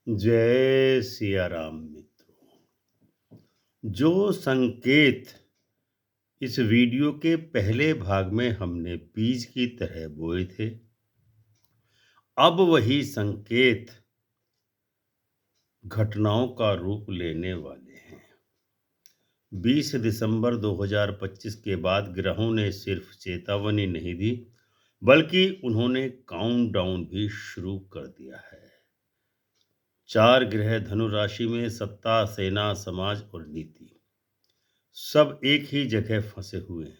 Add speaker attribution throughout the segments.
Speaker 1: जय सिया राम मित्रों। जो संकेत इस वीडियो के पहले भाग में हमने बीज की तरह बोए थे, अब वही संकेत घटनाओं का रूप लेने वाले हैं। 20 दिसंबर 2025 के बाद ग्रहों ने सिर्फ चेतावनी नहीं दी, बल्कि उन्होंने काउंटडाउन भी शुरू कर दिया है। 4 ग्रह धनु राशि में सत्ता, सेना, समाज और नीति सब एक ही जगह फंसे हुए हैं।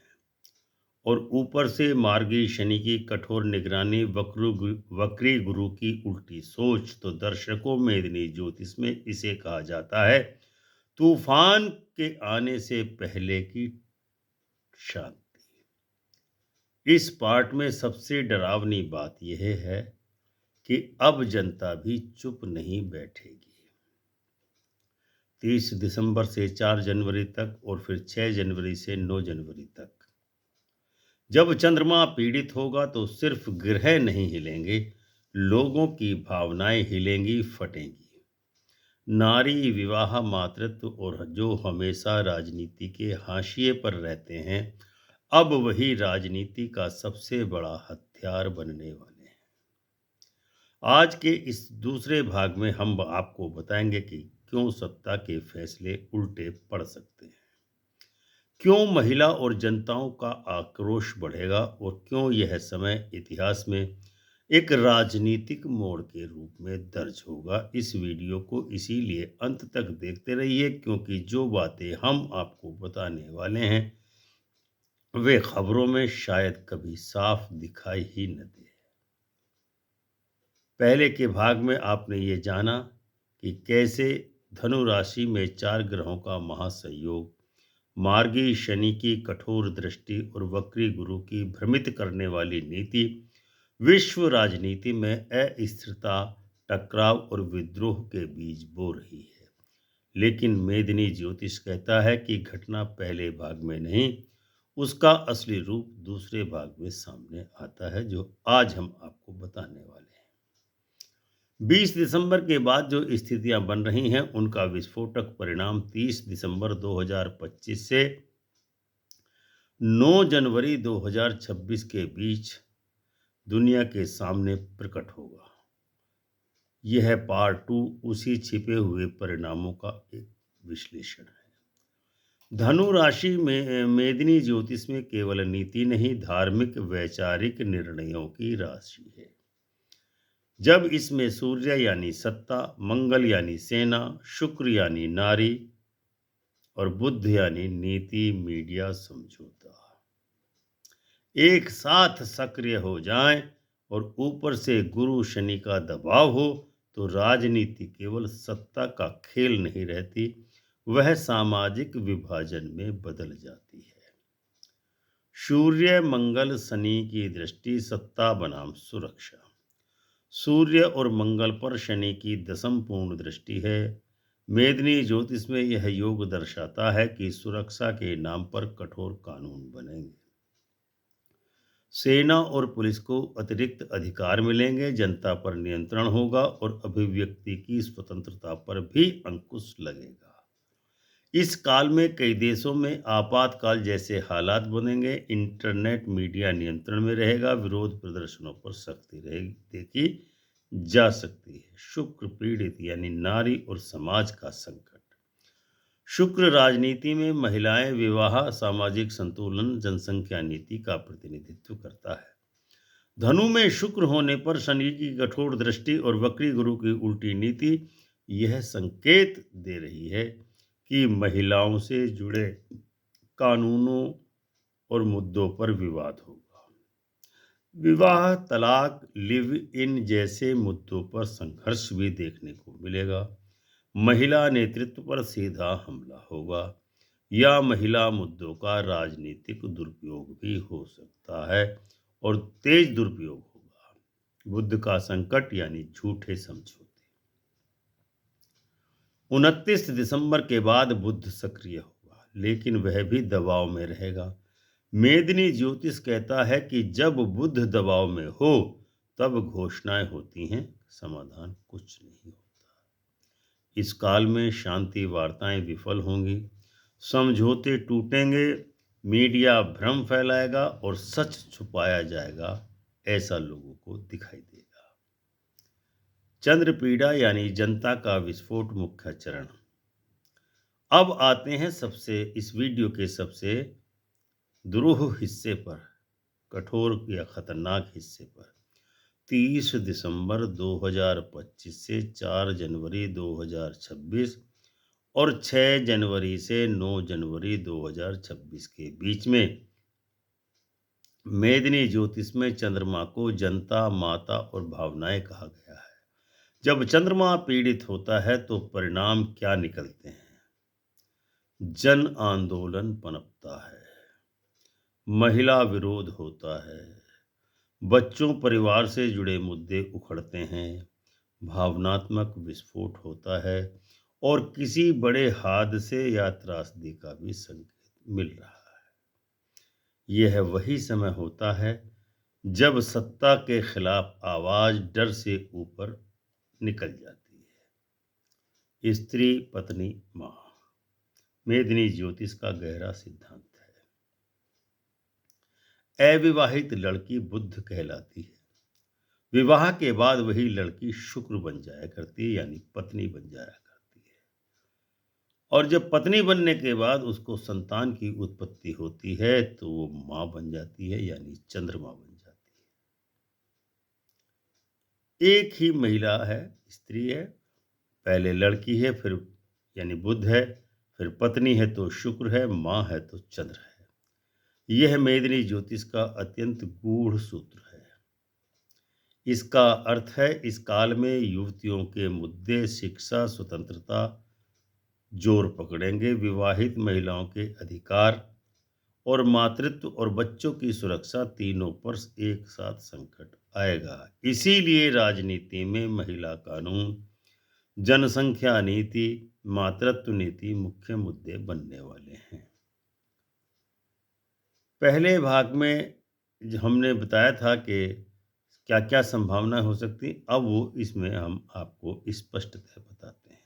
Speaker 1: और ऊपर से मार्गी शनि की कठोर निगरानी, वक्री गुरु की उल्टी सोच। तो दर्शकों, मेदिनी ज्योतिष में इसे कहा जाता है तूफान के आने से पहले की शांति। इस पार्ट में सबसे डरावनी बात यह है कि अब जनता भी चुप नहीं बैठेगी। 30 दिसंबर से 4 जनवरी तक और फिर 6 जनवरी से 9 जनवरी तक जब चंद्रमा पीड़ित होगा तो सिर्फ ग्रह नहीं हिलेंगे, लोगों की भावनाएं हिलेंगी, फटेंगी। नारी, विवाह, मातृत्व और जो हमेशा राजनीति के हाशिए पर रहते हैं, अब वही राजनीति का सबसे बड़ा हथियार बनने वाले हैं। आज के इस दूसरे भाग में हम आपको बताएंगे कि क्यों सत्ता के फैसले उल्टे पड़ सकते हैं, क्यों महिला और जनताओं का आक्रोश बढ़ेगा और क्यों यह समय इतिहास में एक राजनीतिक मोड़ के रूप में दर्ज होगा। इस वीडियो को इसीलिए अंत तक देखते रहिए, क्योंकि जो बातें हम आपको बताने वाले हैं वे खबरों में शायद कभी साफ दिखाई ही न दे। पहले के भाग में आपने ये जाना कि कैसे धनु राशि में 4 ग्रहों का महासंयोग, मार्गी शनि की कठोर दृष्टि और वक्री गुरु की भ्रमित करने वाली नीति विश्व राजनीति में अस्थिरता, टकराव और विद्रोह के बीज बो रही है। लेकिन मेदिनी ज्योतिष कहता है कि घटना पहले भाग में नहीं, उसका असली रूप दूसरे भाग में सामने आता है, जो आज हम आपको बताने वाले हैं। 20 दिसंबर के बाद जो स्थितियां बन रही हैं, उनका विस्फोटक परिणाम 30 दिसंबर 2025 से 9 जनवरी 2026 के बीच दुनिया के सामने प्रकट होगा। यह पार्ट 2 उसी छिपे हुए परिणामों का एक विश्लेषण है। धनु राशि में मेदिनी ज्योतिष में केवल नीति नहीं, धार्मिक वैचारिक निर्णयों की राशि है। जब इसमें सूर्य यानी सत्ता, मंगल यानी सेना, शुक्र यानी नारी और बुध यानी नीति, मीडिया, समझौता एक साथ सक्रिय हो जाएं और ऊपर से गुरु शनि का दबाव हो, तो राजनीति केवल सत्ता का खेल नहीं रहती, वह सामाजिक विभाजन में बदल जाती है। सूर्य, मंगल, शनि की दृष्टि, सत्ता बनाम सुरक्षा। सूर्य और मंगल पर शनि की दशम पूर्ण दृष्टि है। मेदिनी ज्योतिष में यह योग दर्शाता है कि सुरक्षा के नाम पर कठोर कानून बनेंगे, सेना और पुलिस को अतिरिक्त अधिकार मिलेंगे, जनता पर नियंत्रण होगा और अभिव्यक्ति की स्वतंत्रता पर भी अंकुश लगेगा। इस काल में कई देशों में आपातकाल जैसे हालात बनेंगे, इंटरनेट, मीडिया नियंत्रण में रहेगा, विरोध प्रदर्शनों पर सख्ती रहेगी देखी जा सकती है। शुक्र पीड़ित यानी नारी और समाज का संकट। शुक्र राजनीति में महिलाएं, विवाह, सामाजिक संतुलन, जनसंख्या नीति का प्रतिनिधित्व करता है। धनु में शुक्र होने पर शनि की कठोर दृष्टि और वक्री गुरु की उल्टी नीति यह संकेत दे रही है कि महिलाओं से जुड़े कानूनों और मुद्दों पर विवाद होगा। विवाह, तलाक, लिव इन जैसे मुद्दों पर संघर्ष भी देखने को मिलेगा। महिला नेतृत्व पर सीधा हमला होगा या महिला मुद्दों का राजनीतिक दुरुपयोग भी हो सकता है, और तेज दुरुपयोग होगा। बुद्ध का संकट यानी झूठे समझौते। 29 दिसंबर के बाद बुध सक्रिय होगा, लेकिन वह भी दबाव में रहेगा। मेदिनी ज्योतिष कहता है कि जब बुध दबाव में हो तब घोषणाएं होती हैं, समाधान कुछ नहीं होता। इस काल में शांति वार्ताएं विफल होंगी, समझौते टूटेंगे, मीडिया भ्रम फैलाएगा और सच छुपाया जाएगा, ऐसा लोगों को दिखाई देगा। चंद्रपीड़ा यानी जनता का विस्फोट मुख्य चरण। अब आते हैं इस वीडियो के सबसे दुरूह हिस्से पर, कठोर या खतरनाक हिस्से पर। 30 दिसंबर 2025 से 4 जनवरी 2026 और 6 जनवरी से 9 जनवरी 2026 के बीच में मेदिनी ज्योतिष में चंद्रमा को जनता, माता और भावनाएं कहा गया है। जब चंद्रमा पीड़ित होता है तो परिणाम क्या निकलते हैं? जन आंदोलन पनपता है, महिला विरोध होता है, बच्चों परिवार से जुड़े मुद्दे उखड़ते हैं, भावनात्मक विस्फोट होता है और किसी बड़े हादसे या त्रासदी का भी संकेत मिल रहा है। यह वही समय होता है जब सत्ता के खिलाफ आवाज डर से ऊपर निकल जाती है। स्त्री, पत्नी, मां। मेदिनी ज्योतिष का गहरा सिद्धांत है। अविवाहित लड़की बुध कहलाती है। विवाह के बाद वही लड़की शुक्र बन जाया करती है, यानी पत्नी बन जाया करती है। और जब पत्नी बनने के बाद उसको संतान की उत्पत्ति होती है तो वो मां बन जाती है, यानी चंद्रमा बन जाती है। एक ही महिला है, स्त्री है, पहले लड़की है, फिर यानी बुध है, फिर पत्नी है तो शुक्र है, मां है तो चंद्र है। यह मेदिनी ज्योतिष का अत्यंत गूढ़ सूत्र है। इसका अर्थ है इस काल में युवतियों के मुद्दे, शिक्षा, स्वतंत्रता जोर पकड़ेंगे। विवाहित महिलाओं के अधिकार और मातृत्व और बच्चों की सुरक्षा, तीनों पर एक साथ संकट आएगा। इसीलिए राजनीति में महिला कानून, जनसंख्या नीति, मातृत्व नीति मुख्य मुद्दे बनने वाले हैं। पहले भाग में हमने बताया था कि क्या क्या संभावना हो सकती, अब वो इसमें हम आपको स्पष्टतः बताते हैं।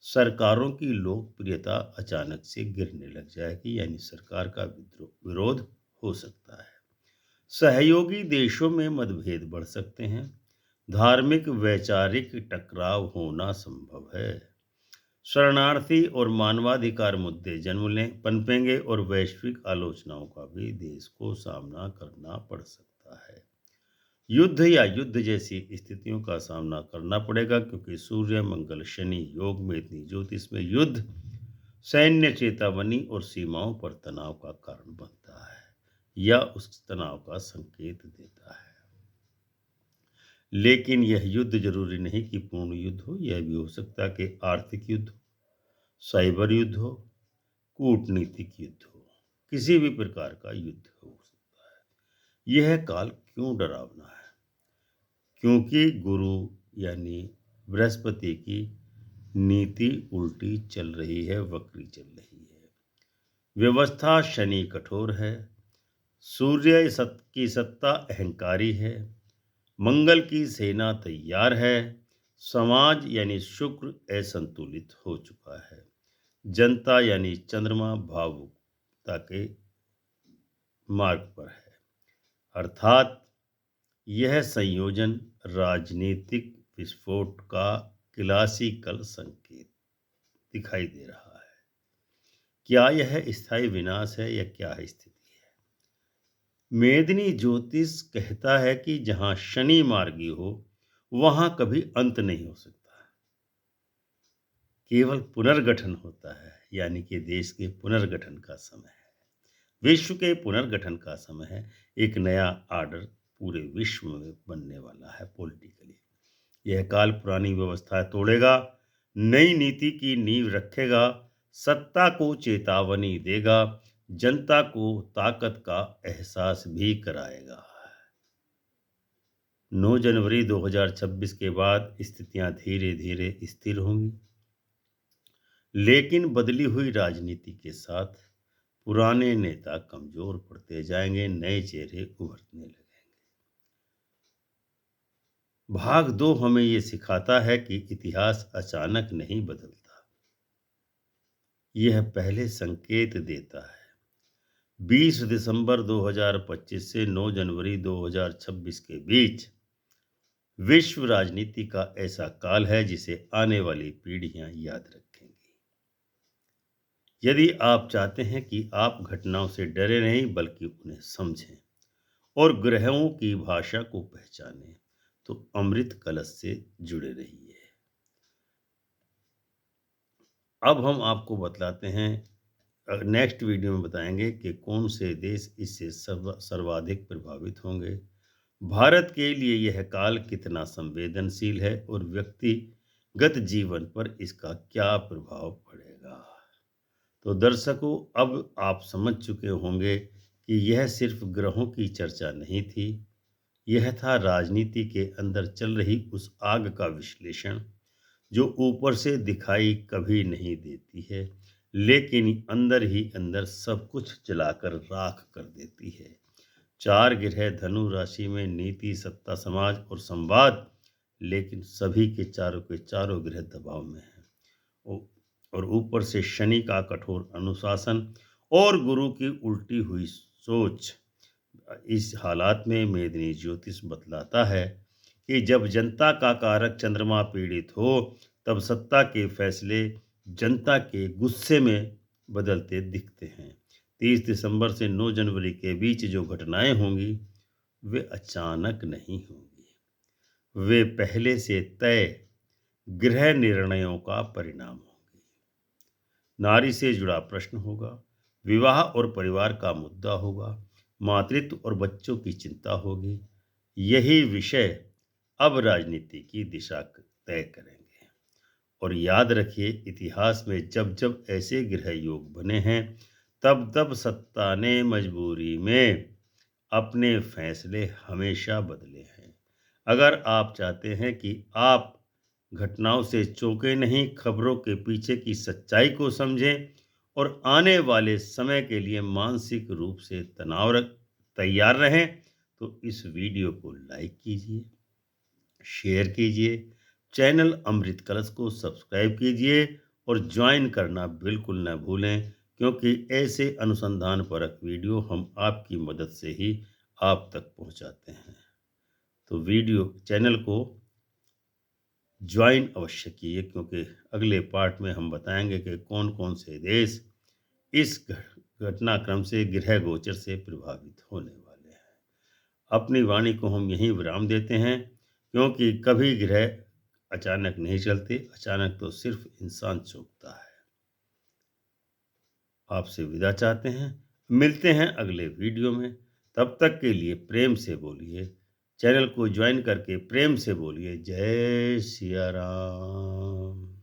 Speaker 1: सरकारों की लोकप्रियता अचानक से गिरने लग जाएगी, यानी सरकार का विरोध हो सकता है। सहयोगी देशों में मतभेद बढ़ सकते हैं। धार्मिक वैचारिक टकराव होना संभव है। शरणार्थी और मानवाधिकार मुद्दे पनपेंगे और वैश्विक आलोचनाओं का भी देश को सामना करना पड़ सकता है। युद्ध या युद्ध जैसी स्थितियों का सामना करना पड़ेगा, क्योंकि सूर्य, मंगल, शनि योग मेदिनी ज्योतिष में युद्ध सैन्य चेतावनी और सीमाओं पर तनाव का कारण बनता है या उस तनाव का संकेत देता है। लेकिन यह युद्ध जरूरी नहीं कि पूर्ण युद्ध हो, यह भी हो सकता है कि आर्थिक युद्ध हो, साइबर युद्ध हो, कूटनीतिक युद्ध हो, किसी भी प्रकार का युद्ध हो सकता है। यह काल क्यों डरावना है? क्योंकि गुरु यानी बृहस्पति की नीति उल्टी चल रही है, वक्री चल रही है। व्यवस्था शनि कठोर है। सूर्य की सत्ता अहंकारी है। मंगल की सेना तैयार है। समाज यानी शुक्र असंतुलित हो चुका है। जनता यानी चंद्रमा भावुकता के मार्ग पर है। अर्थात यह संयोजन राजनीतिक विस्फोट का क्लासिकल संकेत दिखाई दे रहा है। क्या यह स्थायी विनाश है या क्या है स्थिति है? मेदिनी ज्योतिष कहता है कि जहां शनि मार्गी हो वहां कभी अंत नहीं हो सकता, केवल पुनर्गठन होता है, यानी कि देश के पुनर्गठन का समय है, विश्व के पुनर्गठन का समय है। एक नया आर्डर पूरे विश्व में बनने वाला है पॉलिटिकली। यह काल पुरानी व्यवस्था तोड़ेगा, नई नीति की नींव रखेगा, सत्ता को चेतावनी देगा, जनता को ताकत का एहसास भी कराएगा। 9 जनवरी 2026 के बाद स्थितियां धीरे धीरे स्थिर होंगी, लेकिन बदली हुई राजनीति के साथ पुराने नेता कमजोर पड़ते जाएंगे, नए चेहरे उभरने लगेंगे। भाग 2 हमें ये सिखाता है कि इतिहास अचानक नहीं बदलता। यह पहले संकेत देता है। 20 दिसंबर 2025 से 9 जनवरी 2026 के बीच विश्व राजनीति का ऐसा काल है जिसे आने वाली पीढ़ियां याद रखेंगी। यदि आप चाहते हैं कि आप घटनाओं से डरे नहीं बल्कि उन्हें समझें और ग्रहों की भाषा को पहचानें, तो अमृत कलश से जुड़े रहिए। अब हम आपको बतलाते हैं, नेक्स्ट वीडियो में बताएंगे कि कौन से देश इससे सर्वाधिक प्रभावित होंगे। भारत के लिए यह काल कितना संवेदनशील है और व्यक्तिगत जीवन पर इसका क्या प्रभाव पड़ेगा। तो दर्शकों, अब आप समझ चुके होंगे कि यह सिर्फ ग्रहों की चर्चा नहीं थी, यह था राजनीति के अंदर चल रही उस आग का विश्लेषण जो ऊपर से दिखाई कभी नहीं देती है, लेकिन अंदर ही अंदर सब कुछ जलाकर राख कर देती है। 4 ग्रह धनु राशि में नीति, सत्ता, समाज और संवाद, लेकिन सभी के चारों ग्रह दबाव में हैं। ओ- और ऊपर से शनि का कठोर अनुशासन और गुरु की उल्टी हुई सोच। इस हालात में मेदिनी ज्योतिष बतलाता है कि जब जनता का कारक चंद्रमा पीड़ित हो, तब सत्ता के फैसले जनता के गुस्से में बदलते दिखते हैं। 30 दिसंबर से 9 जनवरी के बीच जो घटनाएं होंगी, वे अचानक नहीं होंगी, वे पहले से तय गृह निर्णयों का परिणाम होंगे। नारी से जुड़ा प्रश्न होगा, विवाह और परिवार का मुद्दा होगा, मातृत्व और बच्चों की चिंता होगी। यही विषय अब राजनीति की दिशा तय करेंगे। और याद रखिए, इतिहास में जब जब ऐसे गृह योग बने हैं, तब तब सत्ता ने मजबूरी में अपने फैसले हमेशा बदले हैं। अगर आप चाहते हैं कि आप घटनाओं से चौंके नहीं, खबरों के पीछे की सच्चाई को समझें और आने वाले समय के लिए मानसिक रूप से तैयार रहें, तो इस वीडियो को लाइक कीजिए, शेयर कीजिए, चैनल अमृत कलश को सब्सक्राइब कीजिए और ज्वाइन करना बिल्कुल न भूलें, क्योंकि ऐसे अनुसंधान परक वीडियो हम आपकी मदद से ही आप तक पहुंचाते हैं। तो वीडियो चैनल को ज्वाइन अवश्य कीजिए, क्योंकि अगले पार्ट में हम बताएंगे कि कौन कौन से देश इस घटनाक्रम से गृह गोचर से प्रभावित होने वाले हैं। अपनी वाणी को हम यहीं विराम देते हैं, क्योंकि कभी ग्रह अचानक नहीं चलते, अचानक तो सिर्फ इंसान चौंकता है। आपसे विदा चाहते हैं, मिलते हैं अगले वीडियो में। तब तक के लिए प्रेम से बोलिए, चैनल को ज्वाइन करके प्रेम से बोलिए, जय सिया राम।